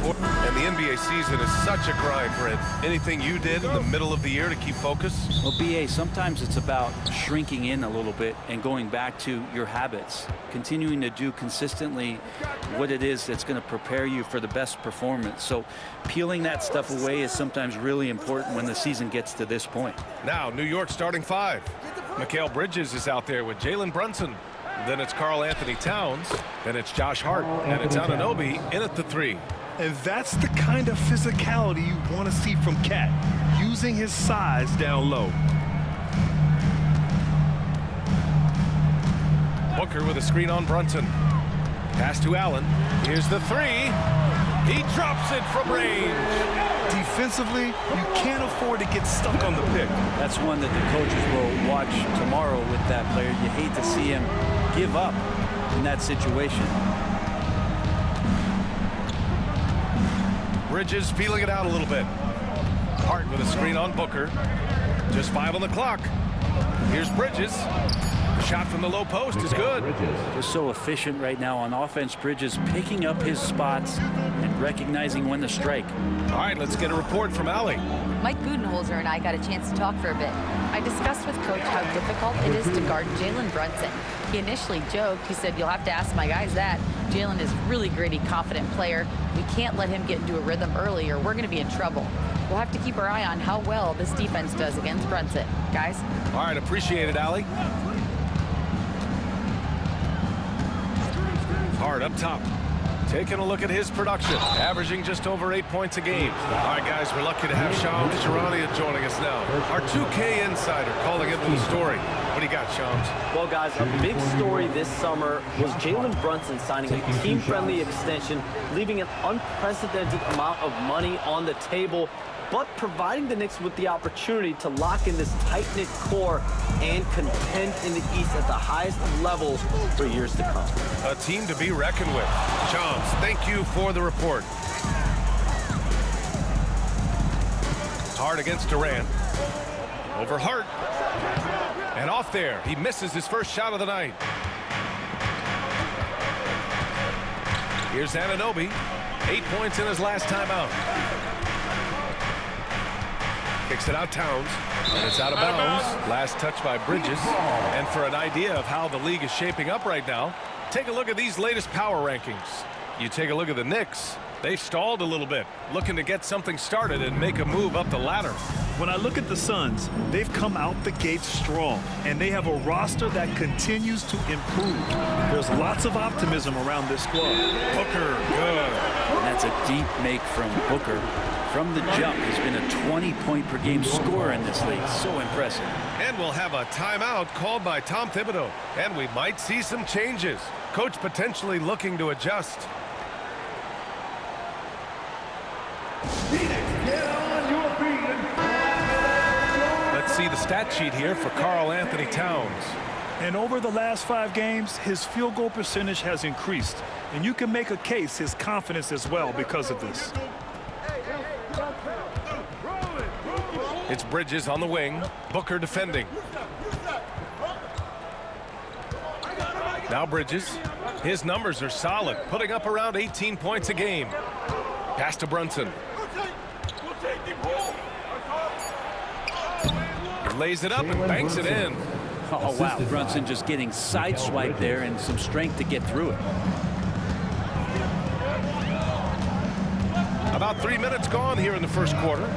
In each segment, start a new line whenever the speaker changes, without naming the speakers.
report. And the NBA season is such a grind, Brent. Anything you did in the middle of the year to keep focus?
Well, BA, sometimes it's about shrinking in a little bit and going back to your habits, continuing to do consistently what it is that's going to prepare you for the best performance. So peeling that stuff away is sometimes really important when the season gets to this point.
Now, New York starting five. Mikal Bridges is out there with Jalen Brunson. Then it's Karl Anthony Towns. Then it's Josh Hart. And it's Anunoby in at the three.
And that's the kind of physicality you want to see from Cat, using his size down low.
Booker with a screen on Brunson. Pass to Allen. Here's the three. He drops it from range.
Defensively, you can't afford to get stuck on the pick.
That's one that the coaches will watch tomorrow with that player. You hate to see him give up in that situation.
Bridges feeling it out a little bit. Hart with a screen on Booker. Just 5 on the clock. Here's Bridges. The shot from the low post is good.
Just so efficient right now on offense. Bridges picking up his spots and recognizing when to strike.
All right, let's get a report from Allie.
Mike Budenholzer and I got a chance to talk for a bit. I discussed with Coach how difficult it is to guard Jalen Brunson. He initially joked. He said, "You'll have to ask my guys that. Jalen is really gritty, confident player. We can't let him get into a rhythm early or we're going to be in trouble. We'll have to keep our eye on how well this defense does against Brunson. Guys?"
All right, appreciate it, Allie. Hart up top. Taking a look at his production, averaging just over 8 points a game. All right, guys, we're lucky to have Shams Charania joining us now. Our 2K insider calling into the story. What do you got, Shams?
Well, guys, a big story this summer was Jalen Brunson signing a team-friendly extension, leaving an unprecedented amount of money on the table, but providing the Knicks with the opportunity to lock in this tight-knit core and contend in the East at the highest levels for years to come.
A team to be reckoned with. Shams, thank you for the report. Hart against Durant. Over Hart. And off there. He misses his first shot of the night. Here's Anunoby. 8 points in his last time out. Kicks it out Towns, and it's out of bounds. Last touch by Bridges. And for an idea of how the league is shaping up right now, take a look at these latest power rankings. You take a look at the Knicks. They've stalled a little bit, looking to get something started and make a move up the ladder.
When I look at the Suns, they've come out the gate strong, and they have a roster that continues to improve. There's lots of optimism around this squad.
Booker, good.
And that's a deep make from Booker. From the jump, he's been a 20-point-per-game scorer in this league. So impressive.
And we'll have a timeout called by Tom Thibodeau. And we might see some changes. Coach potentially looking to adjust. Let's see the stat sheet here for Karl Anthony Towns.
And over the last 5 games, his field goal percentage has increased. And you can make a case his confidence as well because of this.
It's Bridges on the wing. Booker defending. Now Bridges. His numbers are solid, putting up around 18 points a game. Pass to Brunson. He lays it up and banks it in.
Oh, wow. Brunson just getting sideswiped there and some strength to get through it.
About 3 minutes gone here in the first quarter.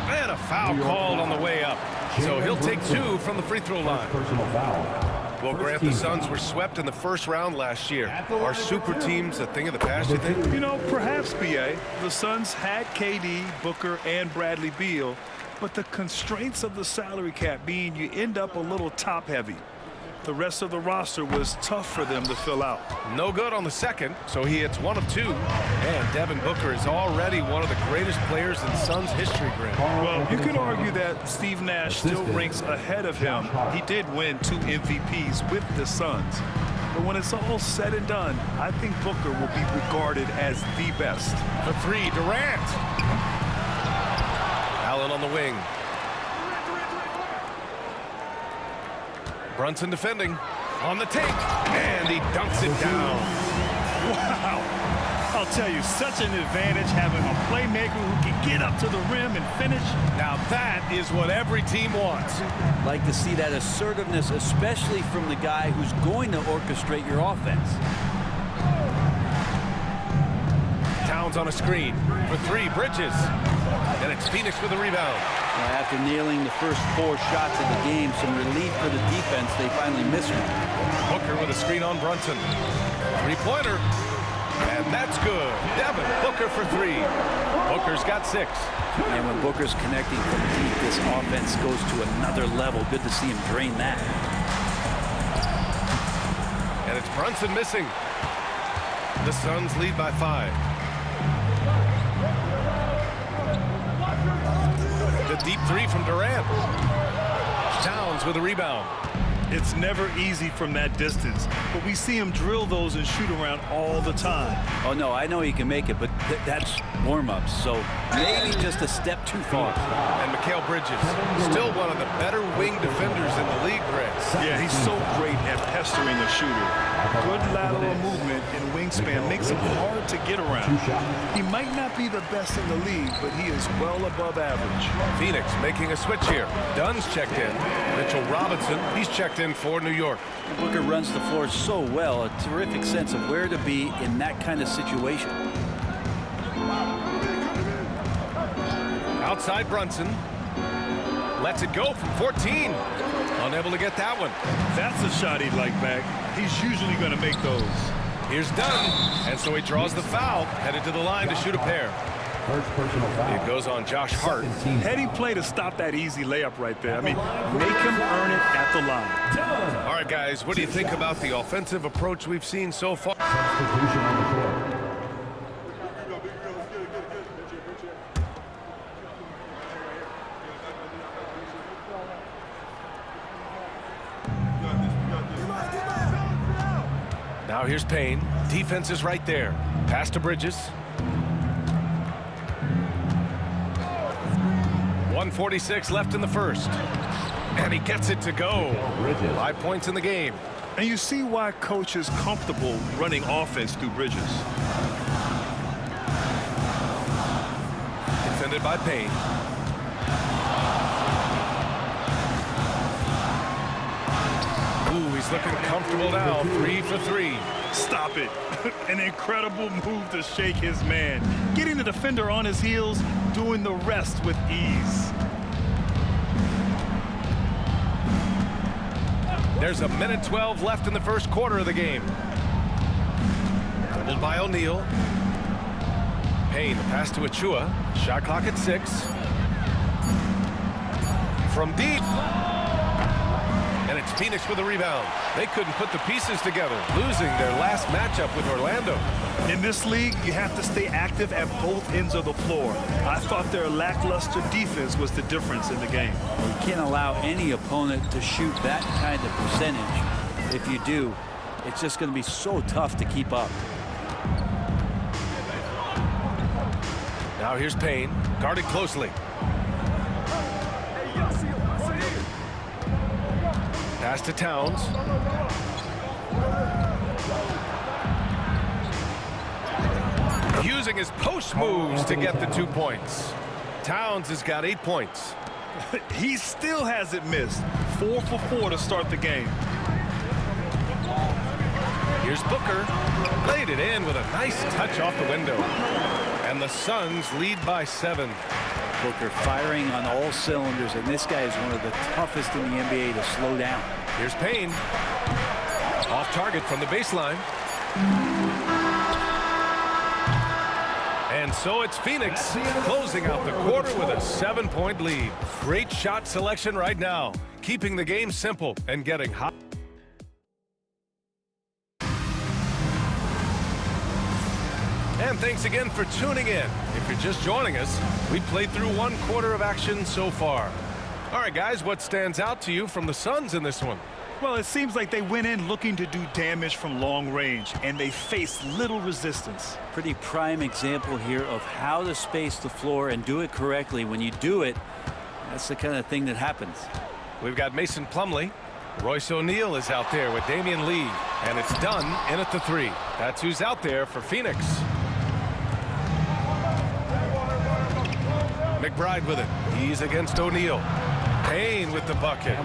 And a foul called on the way up. So he'll take 2 from the free throw line. Well, Grant, the Suns were swept in the first round last year. Are super teams a thing of the past, you think?
You know, perhaps, B.A. The Suns had KD, Booker, and Bradley Beal, but the constraints of the salary cap mean you end up a little top-heavy. The rest of the roster was tough for them to fill out.
No good on the second, so he hits 1 of 2. And Devin Booker is already one of the greatest players in Suns history, Grant.
Well, you could argue that Steve Nash still ranks ahead of him. He did win 2 MVPs with the Suns. But when it's all said and done, I think Booker will be regarded as the best.
The 3, Durant. Allen on the wing. Brunson defending. On the take. And he dunks it down.
Wow. I'll tell you, such an advantage having a playmaker who can get up to the rim and finish.
Now that is what every team wants.
Like to see that assertiveness, especially from the guy who's going to orchestrate your offense.
Towns on a screen for three. Bridges. And it's Phoenix with a rebound.
After nailing the first 4 shots of the game, some relief for the defense. They finally missed one.
Booker with a screen on Brunson. Three-pointer. And that's good. Devin Booker for 3. Booker's got 6.
And when Booker's connecting from deep, this offense goes to another level. Good to see him drain that.
And it's Brunson missing. The Suns lead by 5. The deep 3 from Durant. Towns with a rebound.
It's never easy from that distance, but we see him drill those and shoot around all the time.
Oh, no, I know he can make it, but that's warm-ups, so maybe just a step too far.
And Mikal Bridges, still one of the better wing defenders in the league, Greg.
Yeah, he's so great at pestering a shooter. Good lateral movement and wingspan makes him hard to get around. He might not be the best in the league, but he is well above average.
Phoenix making a switch here. Dunn's checked in. Mitchell Robinson, he's checked in for New York.
Booker runs the floor so well, a terrific sense of where to be in that kind of situation.
Outside Brunson. Lets it go from 14. Unable to get that one.
That's a shot he'd like back. He's usually going to make those.
Here's Dunn. And so he draws the foul. Headed to the line to shoot a pair.
First personal foul.
It goes on Josh Hart.
Heady play to stop that easy layup right there. I mean, make him earn it at the line.
All right, guys, what do you think about the offensive approach we've seen so far?
Substitution on the floor.
Now here's Payne. Defense is right there. Pass to Bridges. 1:46 left in the first. And he gets it to go. 5 points in the game.
And you see why coach is comfortable running offense through Bridges.
Defended by Payne. Ooh, he's looking comfortable now. 3 for 3.
Stop it. An incredible move to shake his man. Getting the defender on his heels, doing the rest with ease.
There's a minute 12 left in the first quarter of the game. Doubled by O'Neal. Payne, the pass to Achua. Shot clock at 6. From deep. And it's Phoenix with a rebound. They couldn't put the pieces together, losing their last matchup with Orlando.
In this league, you have to stay active at both ends of the floor. I thought their lackluster defense was the difference in the game.
You can't allow any opponent to shoot that kind of percentage. If you do, it's just going to be so tough to keep up.
Now here's Payne, guarded closely. Pass to Towns. Using his post moves to get the 2 points. Towns has got 8 points.
He still hasn't missed. 4 for 4 to start the game.
Here's Booker. Laid it in with a nice touch off the window. And the Suns lead by 7.
Booker firing on all cylinders, and this guy is one of the toughest in the NBA to slow down.
Here's Payne. Off target from the baseline. And so it's Phoenix closing out the quarter with a 7-point lead. Great shot selection right now, keeping the game simple and getting hot. And thanks again for tuning in. If you're just joining us, we played through 1 quarter of action so far. All right, guys, what stands out to you from the Suns in this one?
Well, it seems like they went in looking to do damage from long range, and they faced little resistance.
Pretty prime example here of how to space the floor and do it correctly. When you do it, that's the kind of thing that happens.
We've got Mason Plumlee. Royce O'Neal is out there with Damian Lee, and it's Dunn in at the 3. That's who's out there for Phoenix. McBride with it. He's against O'Neal. Payne with the bucket.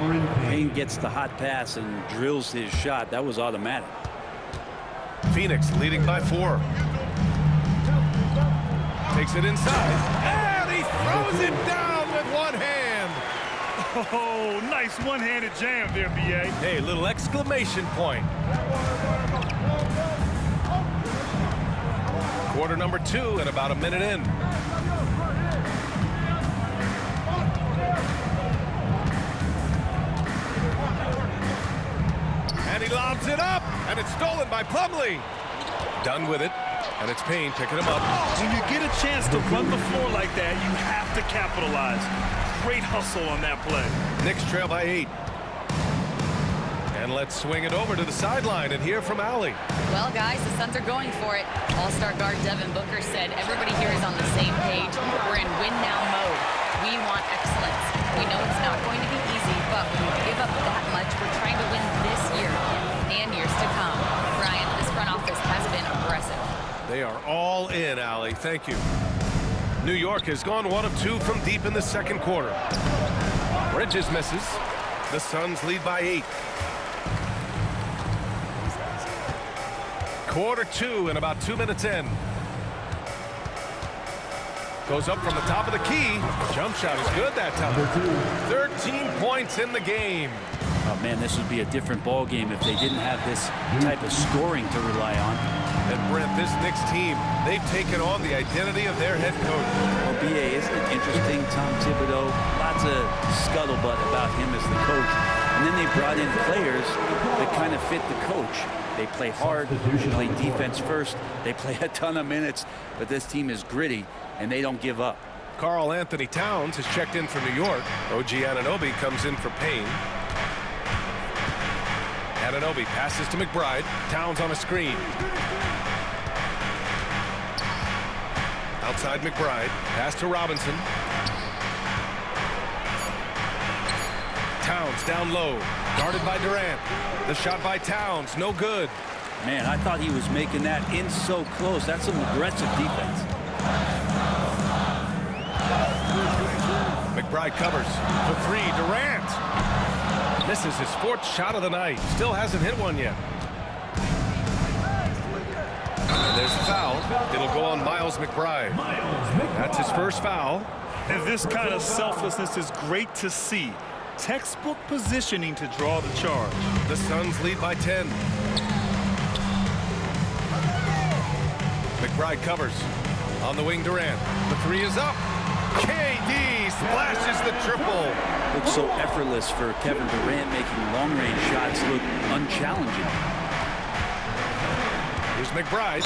Payne gets the hot pass and drills his shot. That was automatic.
Phoenix leading by 4. Takes it inside. And he throws it down with one hand.
Oh, nice one-handed jam there, B.A.
Hey, little exclamation point. Quarter number 2 and about a minute in. And he lobs it up, and it's stolen by Plumlee. Done with it, and it's Payne picking him up.
When you get a chance to run the floor like that, you have to capitalize. Great hustle on that play.
Knicks trail by 8. And let's swing it over to the sideline and hear from Allie.
Well, guys, the Suns are going for it. All-star guard Devin Booker said everybody here is on the same page. We're in win-now mode. We want excellence. We know it's not going to be easy, but when we give up that much, we're trying to win this year and years to come. Brian, this front office has been aggressive.
They are all in, Allie. Thank you. New York has gone 1 of 2 from deep in the second quarter. Bridges misses. The Suns lead by 8. Quarter 2 and about 2 minutes in. Goes up from the top of the key. Jump shot is good that time. 13 points in the game.
Oh, man, this would be a different ball game if they didn't have this type of scoring to rely on.
And Brent, this Knicks team, they've taken on the identity of their head coach.
Well, B.A., isn't it interesting? Tom Thibodeau, lots of scuttlebutt about him as the coach. And then they brought in players that kind of fit the coach. They play hard, they play defense first, they play a ton of minutes, but this team is gritty, and they don't give up.
Karl Anthony Towns has checked in for New York. OG Anunoby comes in for Payne. Anunoby passes to McBride. Towns on a screen. Outside McBride. Pass to Robinson. Towns down low. Guarded by Durant. The shot by Towns. No good.
Man, I thought he was making that in so close. That's some aggressive defense.
McBride covers for 3. Durant misses his 4th shot of the night. Still hasn't hit one yet. And there's a foul. It'll go on Miles McBride. That's his first foul.
And this kind of selflessness is great to see. Textbook positioning to draw the charge.
The Suns lead by 10. McBride covers. On the wing, Durant. The 3 is up. KD splashes the triple.
Looks so effortless for Kevin Durant, making long-range shots look unchallenging.
Here's McBride.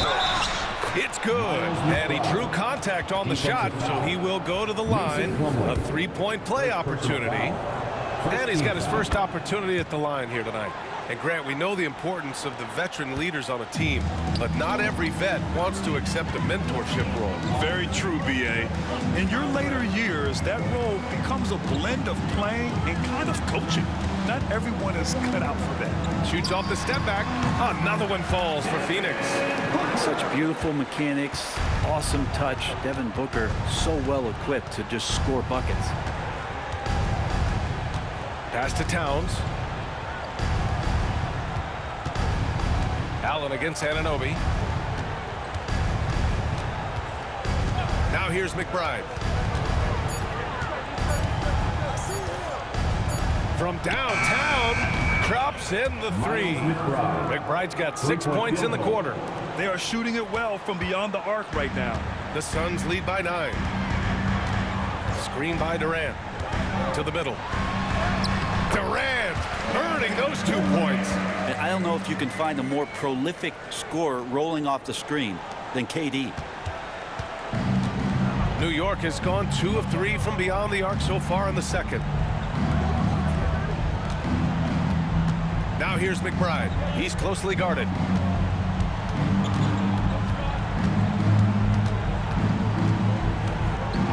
It's good. And he drew contact on the shot, so he will go to the line. A 3-point play opportunity. And he's got his first opportunity at the line here tonight. And Grant, we know the importance of the veteran leaders on a team, but not every vet wants to accept a mentorship role.
Very true, B.A. In your later years, that role becomes a blend of playing and kind of coaching. Not everyone is cut out for that.
Shoots off the step back. Another one falls for Phoenix.
Such beautiful mechanics, awesome touch. Devin Booker so well equipped to just score buckets.
Pass to Towns. Allen against Anunoby. Now here's McBride. From downtown, drops in the 3. McBride's got 6 points in the quarter.
They are shooting it well from beyond the arc right now.
The Suns lead by 9. Screen by Durant. To the middle. Durant earning those 2 points.
I don't know if you can find a more prolific scorer rolling off the screen than KD.
New York has gone 2 of 3 from beyond the arc so far in the second. Now here's McBride. He's closely guarded.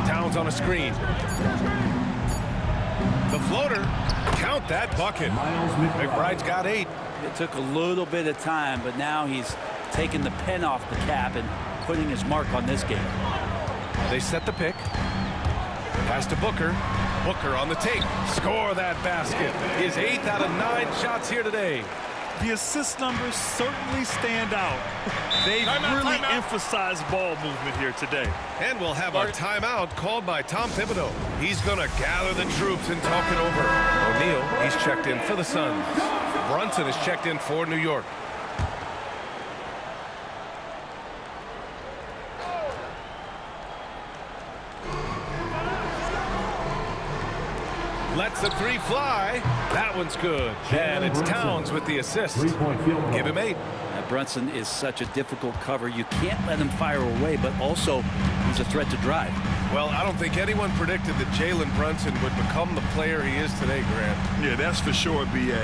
Towns on a screen. The floater. Count that bucket. McBride's got 8.
It took a little bit of time, but now he's taking the pen off the cap and putting his mark on this game.
They set the pick. Pass to Booker. Booker on the take. Score that basket. His 8th out of 9 shots here today.
The assist numbers certainly stand out. They really emphasized ball movement here today.
And we'll have a timeout called by Tom Thibodeau. He's going to gather the troops and talk it over. O'Neal, he's checked in for the Suns. Brunson is checked in for New York. Lets the 3 fly. That one's good. And it's Towns with the assist. Give him 8.
Brunson is such a difficult cover. You can't let him fire away, but also he's a threat to drive.
Well, I don't think anyone predicted that Jalen Brunson would become the player he is today, Grant.
Yeah, that's for sure, B.A.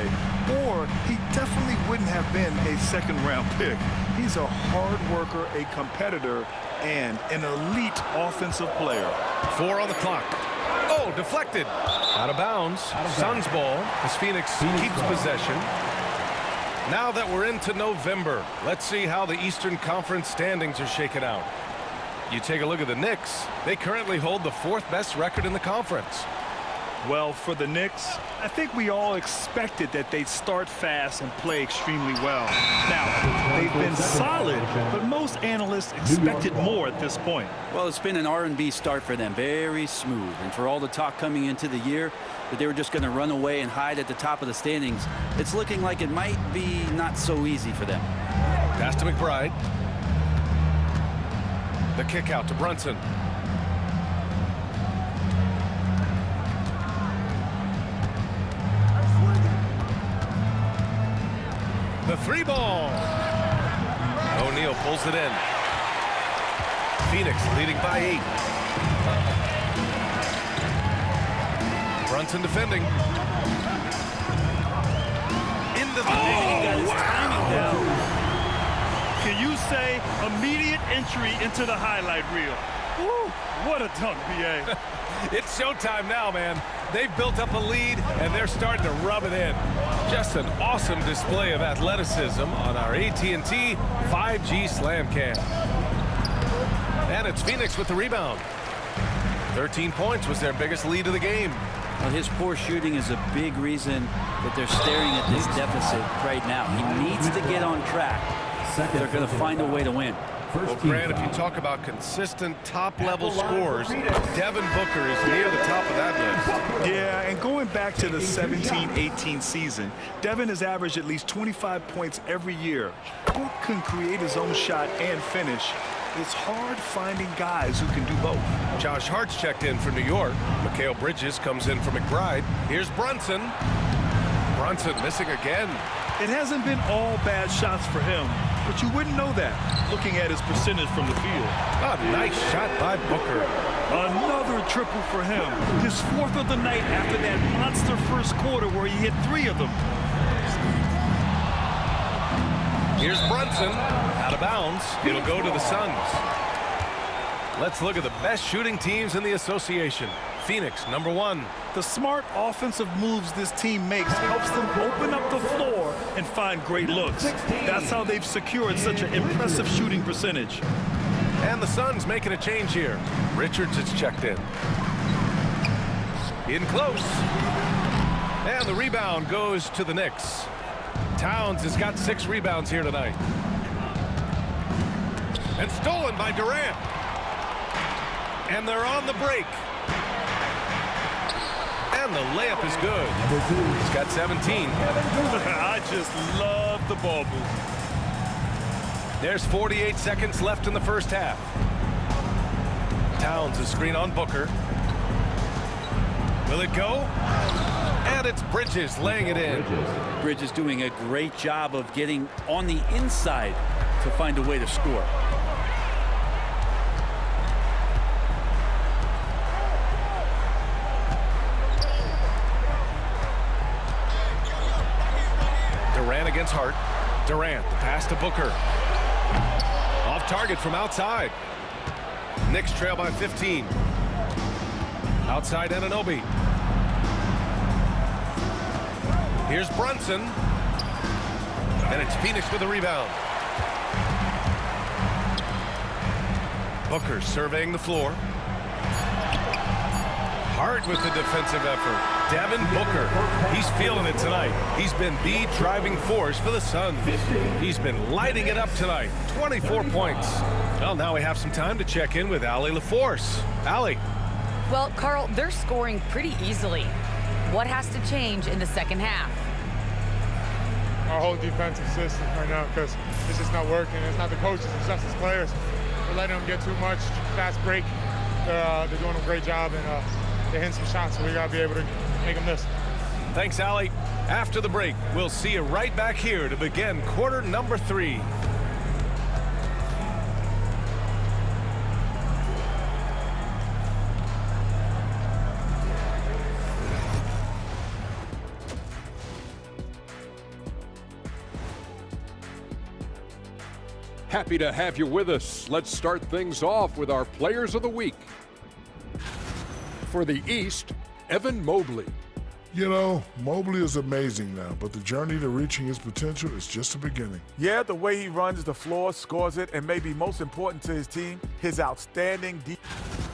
Or he definitely wouldn't have been a second-round pick. He's a hard worker, a competitor, and an elite offensive player.
4 on the clock. Oh, deflected. Out of bounds. Suns ball as Phoenix keeps possession. Now that we're into November, let's see how the Eastern Conference standings are shaken out. You take a look at the Knicks. They currently hold the 4th best record in the conference.
Well, for the Knicks, I think we all expected that they'd start fast and play extremely well. Now, they've been solid, but most analysts expected more at this point.
Well, it's been an R&B start for them, very smooth. And for all the talk coming into the year that they were just going to run away and hide at the top of the standings, it's looking like it might be not so easy for them.
Pass to McBride. The kick out to Brunson. The 3 ball. O'Neal pulls it in. Phoenix leading by 8. Brunson defending. Into the
Wow! Can you say immediate entry into the highlight reel? Woo, what a dunk, B.A.
It's showtime now, man. They've built up a lead, and they're starting to rub it in. Just an awesome display of athleticism on our AT&T 5G Slam Cam. And it's Phoenix with the rebound. 13 points was their biggest lead of the game.
Well, his poor shooting is a big reason that they're staring at this deficit right now. He needs to get on track. They're going to find a way to win.
Well, Grant, if you talk about consistent top-level scores, Devin Booker is near the top of that list.
Yeah, and going back to the 17-18 season, Devin has averaged at least 25 points every year. Book can create his own shot and finish. It's hard finding guys who can do both.
Josh Hart's checked in for New York. Mikal Bridges comes in for McBride. Here's Brunson. Brunson missing again.
It hasn't been all bad shots for him, but you wouldn't know that looking at his percentage from the field.
A nice shot by Booker.
Another triple for him. His 4th of the night after that monster first quarter where he hit 3 of them.
Here's Brunson. Out of bounds. It'll go to the Suns. Let's look at the best shooting teams in the association. Phoenix, number 1.
The smart offensive moves this team makes helps them open up the floor and find great looks. That's how they've secured such an impressive shooting percentage.
And the Suns making a change here. Richards is checked in. In close. And the rebound goes to the Knicks. Towns has got 6 rebounds here tonight. And stolen by Durant. And they're on the break. And the layup is good. He's got 17.
I just love the ball movement.
There's 48 seconds left in the first half. Towns, a screen on Booker. Will it go? And it's Bridges laying it in.
Bridges doing a great job of getting on the inside to find a way to score.
Durant against Hart. Durant, the pass to Booker. Off target from outside. Knicks trail by 15. Outside Anunoby. Here's Brunson. And it's Phoenix with the rebound. Booker surveying the floor. Hart with the defensive effort. Devin Booker, he's feeling it tonight. He's been the driving force for the Suns. He's been lighting it up tonight. 24 points. Well, now we have some time to check in with Allie LaForce. Allie.
Well, Carl, they're scoring pretty easily. What has to change in the second half?
Our whole defensive system right now, because it's just not working. It's not the coaches, it's just the players. We're letting them get too much fast break. They're doing a great job, and they're hitting some shots, so we got to be able to make them miss.
Thanks, Allie. After the break, we'll see you right back here to begin quarter number 3.
Happy to have you with us. Let's start things off with our Players of the Week. For the East, Evan Mobley.
You know, Mobley is amazing now, but the journey to reaching his potential is just the beginning.
Yeah, the way he runs the floor, scores it, and maybe most important to his team, his outstanding defense.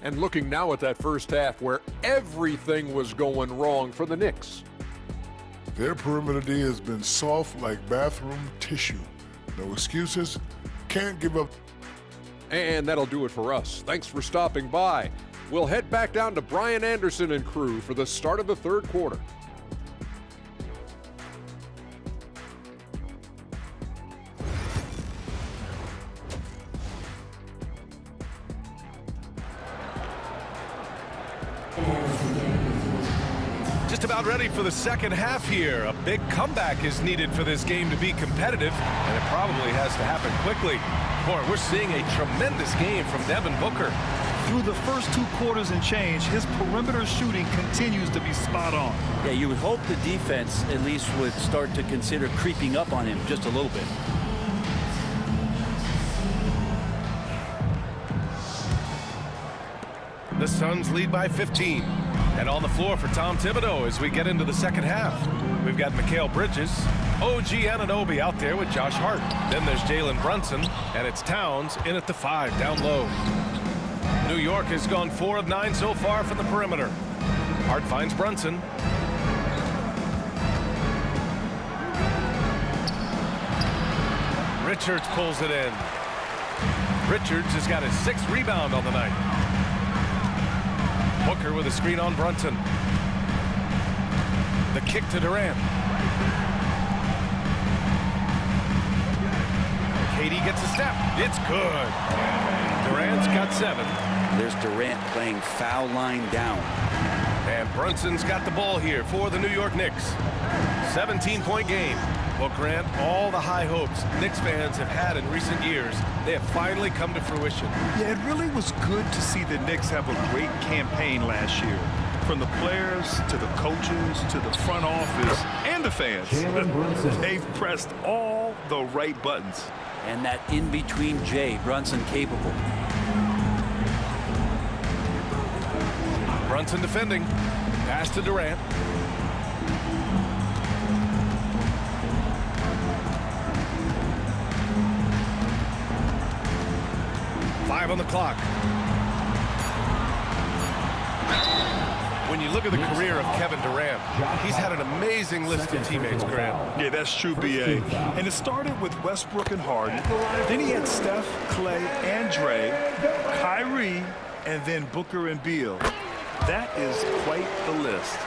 And looking now at that first half where everything was going wrong for the Knicks.
Their perimeter D has been soft like bathroom tissue. No excuses, can't give up.
And that'll do it for us. Thanks for stopping by. We'll head back down to Brian Anderson and crew for the start of the third quarter.
Just about ready for the second half here. A big comeback is needed for this game to be competitive, and it probably has to happen quickly. Boy, we're seeing a tremendous game from Devin Booker.
Through the first 2 quarters and change, his perimeter shooting continues to be spot on.
Yeah, you would hope the defense at least would start to consider creeping up on him just a little bit.
The Suns lead by 15. And on the floor for Tom Thibodeau as we get into the second half. We've got Mikal Bridges, OG Anunoby out there with Josh Hart. Then there's Jalen Brunson, and it's Towns in at the 5 down low. New York has gone 4 of 9 so far from the perimeter. Hart finds Brunson. Richards pulls it in. Richards has got his 6th rebound on the night. Booker with a screen on Brunson. The kick to Durant. KD gets a step. It's good. Durant's got 7.
There's Durant playing foul line down.
And Brunson's got the ball here for the New York Knicks. 17-point game. Well, Grant, all the high hopes Knicks fans have had in recent years, they have finally come to fruition.
Yeah, it really was good to see the Knicks have a great campaign last year. From the players to the coaches to the front office and the fans. They've pressed all the right buttons.
And that in-between J, Brunson capable.
Brunson defending. Pass to Durant. Five on the clock. When you look at the career of Kevin Durant, he's had an amazing list of teammates, Grant.
Yeah, that's true, B.A. And it started with Westbrook and Harden. Then he had Steph, Clay, and Dre, Kyrie, and then Booker and Beal. That is quite the list.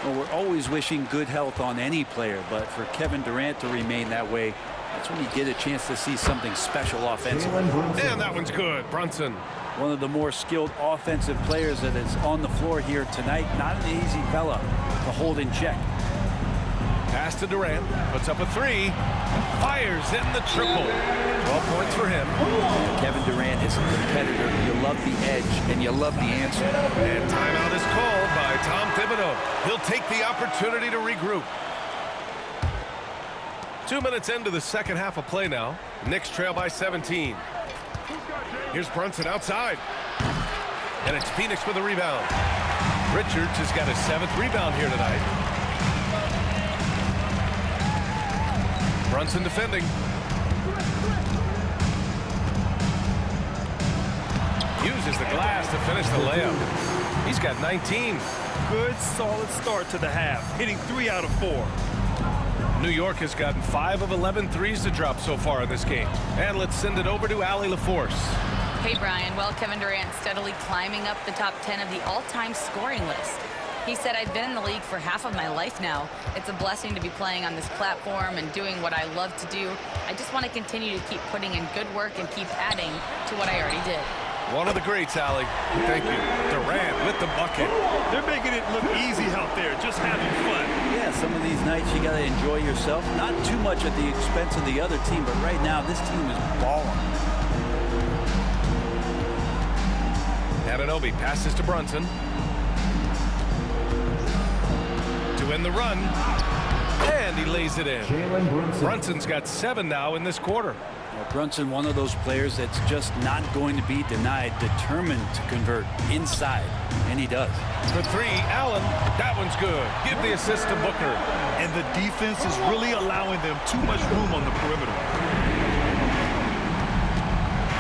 Well, we're always wishing good health on any player, but for Kevin Durant to remain that way, that's when you get a chance to see something special offensively.
And that one's good. Brunson.
One of the more skilled offensive players that is on the floor here tonight. Not an easy fella to hold in check.
Pass to Durant. Puts up a 3. Fires in the triple. 12 points for him.
Kevin Durant is a competitor. You love the edge, and you love the answer.
And timeout is called by Tom Thibodeau. He'll take the opportunity to regroup. 2 minutes into the second half of play now. Knicks trail by 17. Here's Brunson outside. And it's Phoenix with a rebound. Richards has got his 7th rebound here tonight. Brunson defending. Uses the glass to finish the layup. He's got 19.
Good, solid start to the half, hitting 3 out of 4.
New York has gotten 5 of 11 threes to drop so far in this game. And let's send it over to Allie LaForce.
Hey, Brian. Well, Kevin Durant steadily climbing up the top 10 of the all-time scoring list. He said, I've been in the league for half of my life now. It's a blessing to be playing on this platform and doing what I love to do. I just want to continue to keep putting in good work and keep adding to what I already did.
One of the greats, Allie. Thank you. Durant with the bucket.
They're making it look easy out there, just having fun.
Yeah, some of these nights you got to enjoy yourself. Not too much at the expense of the other team, but right now this team is balling.
Anunoby passes to Brunson. To win the run. And he lays it in. Brunson's got 7 now in this quarter.
Well, Brunson, one of those players that's just not going to be denied, determined to convert inside, and he does.
For 3, Allen. That one's good. Give the assist to Booker.
And the defense is really allowing them too much room on the perimeter.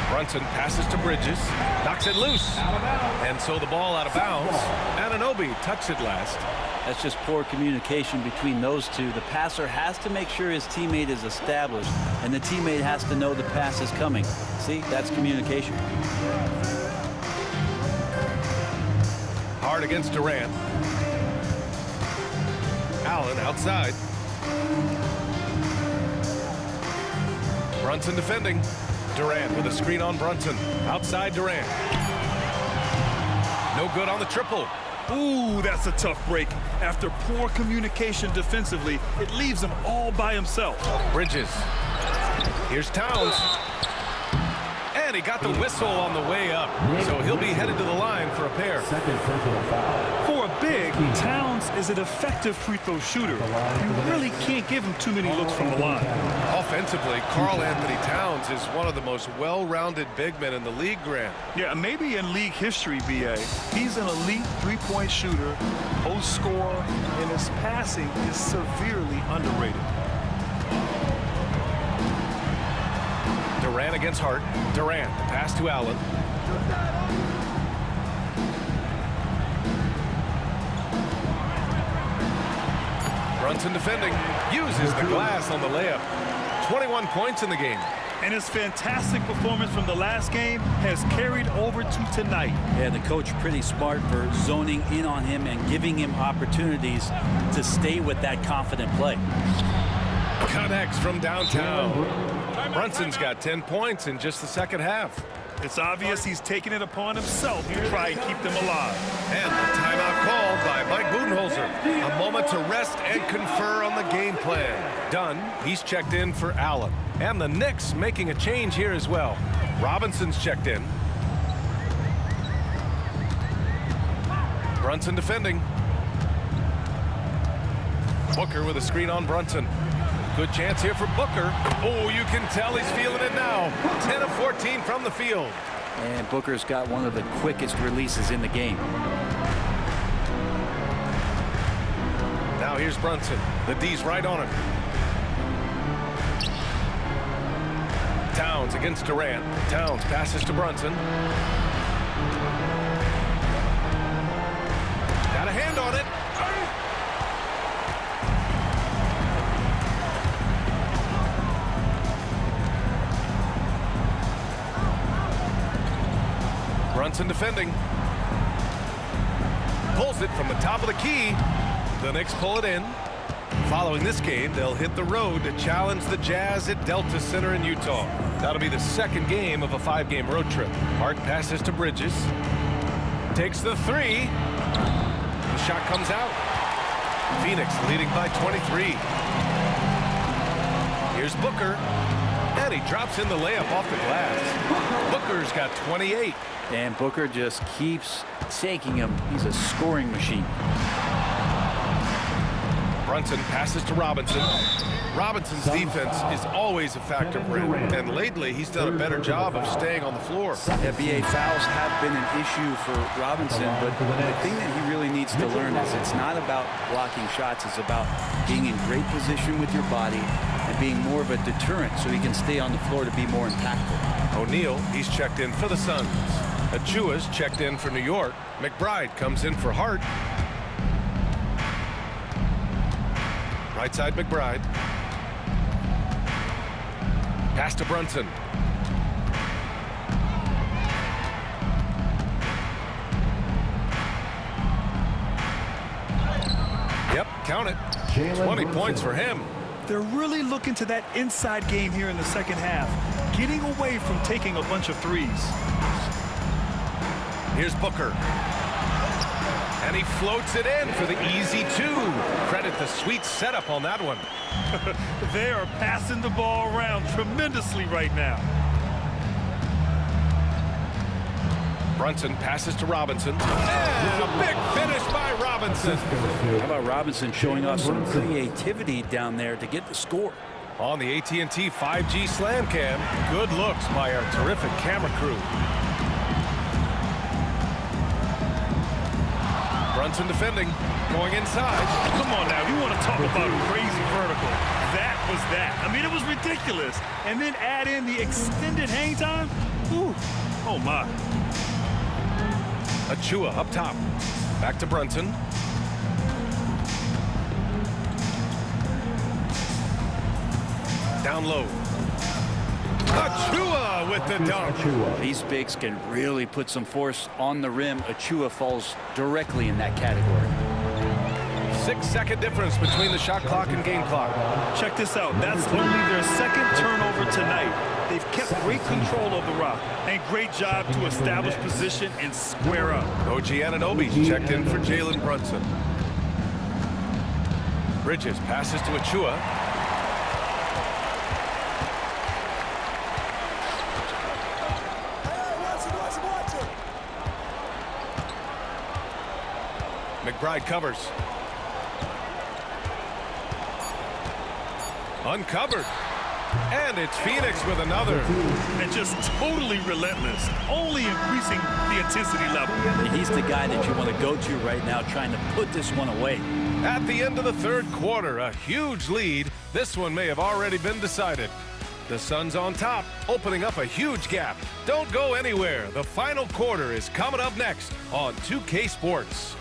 Brunson passes to Bridges, knocks it loose, and so the ball out of bounds. Anunoby touched it last.
That's just poor communication between those two. The passer has to make sure his teammate is established, and the teammate has to know the pass is coming. See, that's communication.
Hard against Durant. Allen outside. Brunson defending. Durant with a screen on Brunson. Outside Durant. No good on the triple.
Ooh, that's a tough break. After poor communication defensively, it leaves him all by himself.
Bridges. Here's Towns. And he got the whistle on the way up. So he'll be headed to the line for a pair.
For a big, Towns is an effective free throw shooter. You really can't give him too many looks from the line.
Offensively, Karl-Anthony Towns is one of the most well-rounded big men in the league, Grant.
Yeah, maybe in league history, B.A. He's an elite three-point shooter, post scorer, and his passing is severely underrated.
Durant against Hart. Durant, pass to Allen. Brunson defending. Uses the glass on the layup. 21 points in the game.
And his fantastic performance from the last game has carried over to tonight.
Yeah, the coach pretty smart for zoning in on him and giving him opportunities to stay with that confident play.
Connects from downtown. Brunson's got 10 points in just the second half.
It's obvious he's taking it upon himself to try and keep them alive.
And a timeout called by Mike Budenholzer. A moment to rest and confer on the game plan. Done. He's checked in for Allen. And the Knicks making a change here as well. Robinson's checked in. Brunson defending. Booker with a screen on Brunson. Good chance here for Booker. Oh, you can tell he's feeling it now. 10 of 14 from the field.
And Booker's got one of the quickest releases in the game.
Now here's Brunson. The D's right on him. Towns against Durant. Towns passes to Brunson. Got a hand on it. Brunson defending. Pulls it from the top of the key. The Knicks pull it in. Following this game, they'll hit the road to challenge the Jazz at Delta Center in Utah. That'll be the second game of a 5-game road trip. Hart passes to Bridges. Takes the 3. The shot comes out. Phoenix leading by 23. Here's Booker. And he drops in the layup off the glass. Booker's got 28.
And Booker just keeps taking him. He's a scoring machine.
Brunson passes to Robinson. Robinson's defense is always a factor, Brent. And lately, he's done a better job of staying on the floor.
Yeah, BA, fouls have been an issue for Robinson, but the thing that he really needs to learn is it's not about blocking shots. It's about being in great position with your body and being more of a deterrent so he can stay on the floor to be more impactful.
O'Neal, he's checked in for the Suns. Achua's checked in for New York. McBride comes in for Hart. Right side McBride. Pass to Brunson. Yep, count it. 20 points for him.
They're really looking to that inside game here in the second half, getting away from taking a bunch of threes.
Here's Booker. And he floats it in for the easy two. Credit the sweet setup on that one.
They are passing the ball around tremendously right now.
Brunson passes to Robinson. And a big finish by Robinson.
How about Robinson showing off some creativity down there to get the score?
On the AT&T 5G Slam Cam, good looks by our terrific camera crew. Brunson defending, going inside.
Come on now, you want to talk about a crazy vertical. That was that. I mean, it was ridiculous. And then add in the extended hang time. Ooh, oh my.
Achua up top. Back to Brunson. Down low. Achua with the dunk.
These bigs can really put some force on the rim. Achua falls directly in that category.
6-second difference between the shot clock and game clock.
Check this out. That's only their second turnover tonight. They've kept great control of the rock and great job to establish position and square up.
OG Anunoby checked in for Jalen Brunson. Bridges passes to Achua. McBride covers. Uncovered. And it's Phoenix with another.
And just totally relentless, only increasing the intensity level.
He's the guy that you want to go to right now, trying to put this one away.
At the end of the third quarter, a huge lead. This one may have already been decided. The Suns on top, opening up a huge gap. Don't go anywhere. The final quarter is coming up next on 2K Sports.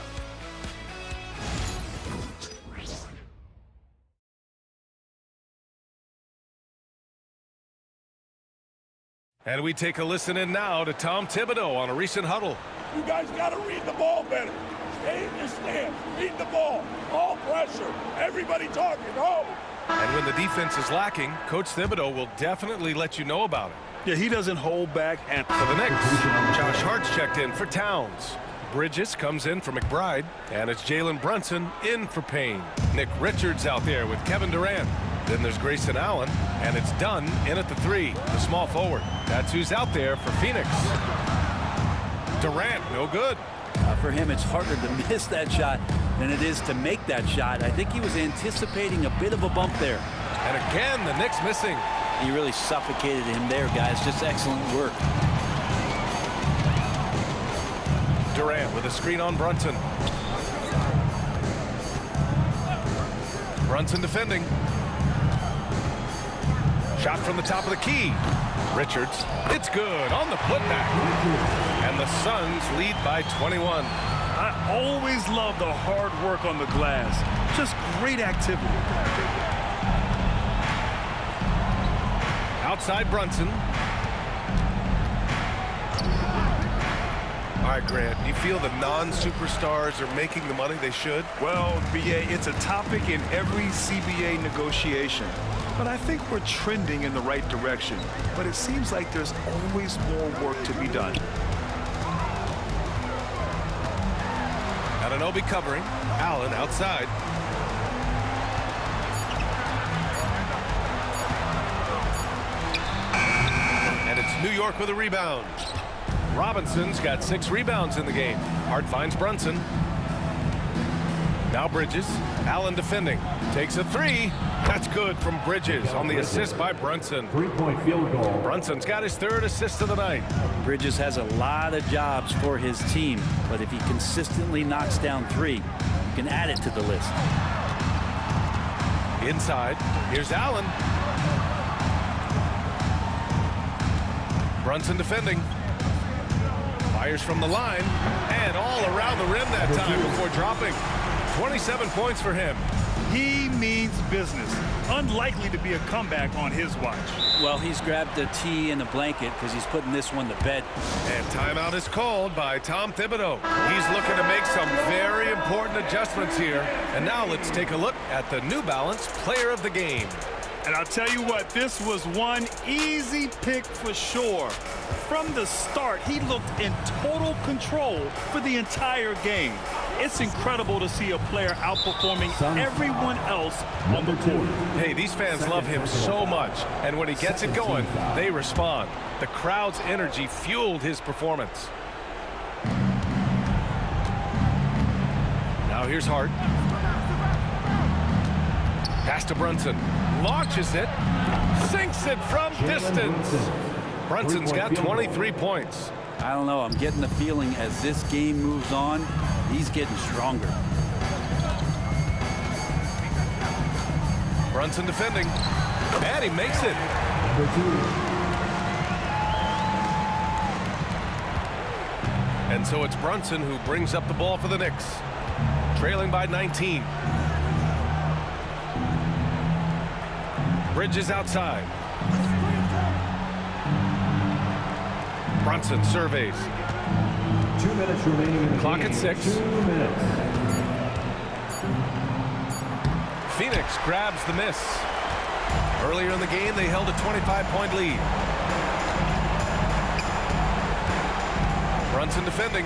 And we take a listen in now to Tom Thibodeau on a recent huddle.
You guys got to read the ball better. Stay in your stance. Read the ball. All pressure. Everybody talking. Oh.
And when the defense is lacking, Coach Thibodeau will definitely let you know about it.
Yeah, he doesn't hold back. And
for the Knicks, Josh Hart's checked in for Towns. Bridges comes in for McBride. And it's Jalen Brunson in for Payne. Nick Richards out there with Kevin Durant. Then there's Grayson Allen, and it's Dunn in at the 3, the small forward. That's who's out there for Phoenix. Durant, no good.
For him, it's harder to miss that shot than it is to make that shot. I think he was anticipating a bit of a bump there.
And again, the Knicks missing.
He really suffocated him there, guys. Just excellent work.
Durant with a screen on Brunson. Brunson defending. Shot from the top of the key. Richards, it's good on the putback. And the Suns lead by 21.
I always love the hard work on the glass. Just great activity.
Outside Brunson. All right, Grant, do you feel the non-superstars are making the money they should?
Well, BA, it's a topic in every CBA negotiation. But I think we're trending in the right direction. But it seems like there's always more work to be done.
Anunoby covering. Allen outside. And it's New York with a rebound. Robinson's got 6 rebounds in the game. Hart finds Brunson. Now Bridges. Allen defending. Takes a 3. That's good from Bridges on the assist by Brunson.
3-point field goal.
Brunson's got his 3rd assist of the night.
Bridges has a lot of jobs for his team, but if he consistently knocks down 3, you can add it to the list.
Inside, here's Allen. Brunson defending. Fires from the line and all around the rim that time before dropping. 27 points for him.
He means business. Unlikely to be a comeback on his watch.
Well, he's grabbed the tee and the blanket because he's putting this one to bed.
And timeout is called by Tom Thibodeau. He's looking to make some very important adjustments here. And now let's take a look at the New Balance Player of the Game.
And I'll tell you what, this was one easy pick for sure. From the start, he looked in total control for the entire game. It's incredible to see a player outperforming everyone else on the court.
Hey, these fans love him so much, and when he gets it going, they respond. The crowd's energy fueled his performance. Now here's Hart. Pass to Brunson. Launches it. Sinks it from distance. Brunson's got 23 points.
I don't know. I'm getting the feeling as this game moves on, he's getting stronger.
Brunson defending. And he makes it. And so it's Brunson who brings up the ball for the Knicks. Trailing by 19. Bridges outside. Brunson surveys.
2 minutes remaining in the
Clock
game.
at 6.
2 minutes.
Phoenix grabs the miss. Earlier in the game, they held a 25-point lead. Brunson defending.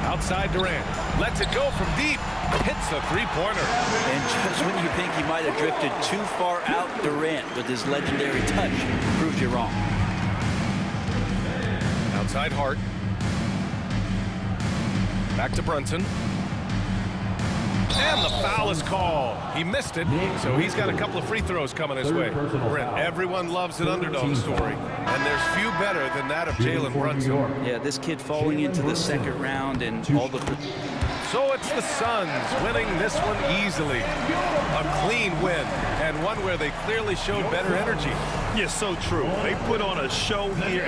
Outside Durant. Lets it go from deep. Hits a three-pointer.
And just when you think he might have drifted too far out, Durant, with his legendary touch, proves you wrong.
Outside Hart. Back to Brunson. And the foul is called. He missed it, so he's got a couple of free throws coming his way. Brent, everyone loves an underdog story, and there's few better than that of Jalen Brunson.
Yeah, this kid falling into the second round and all the...
So it's the Suns winning this one easily. A clean win, and one where they clearly showed better energy.
Yeah, so true. They put on a show here.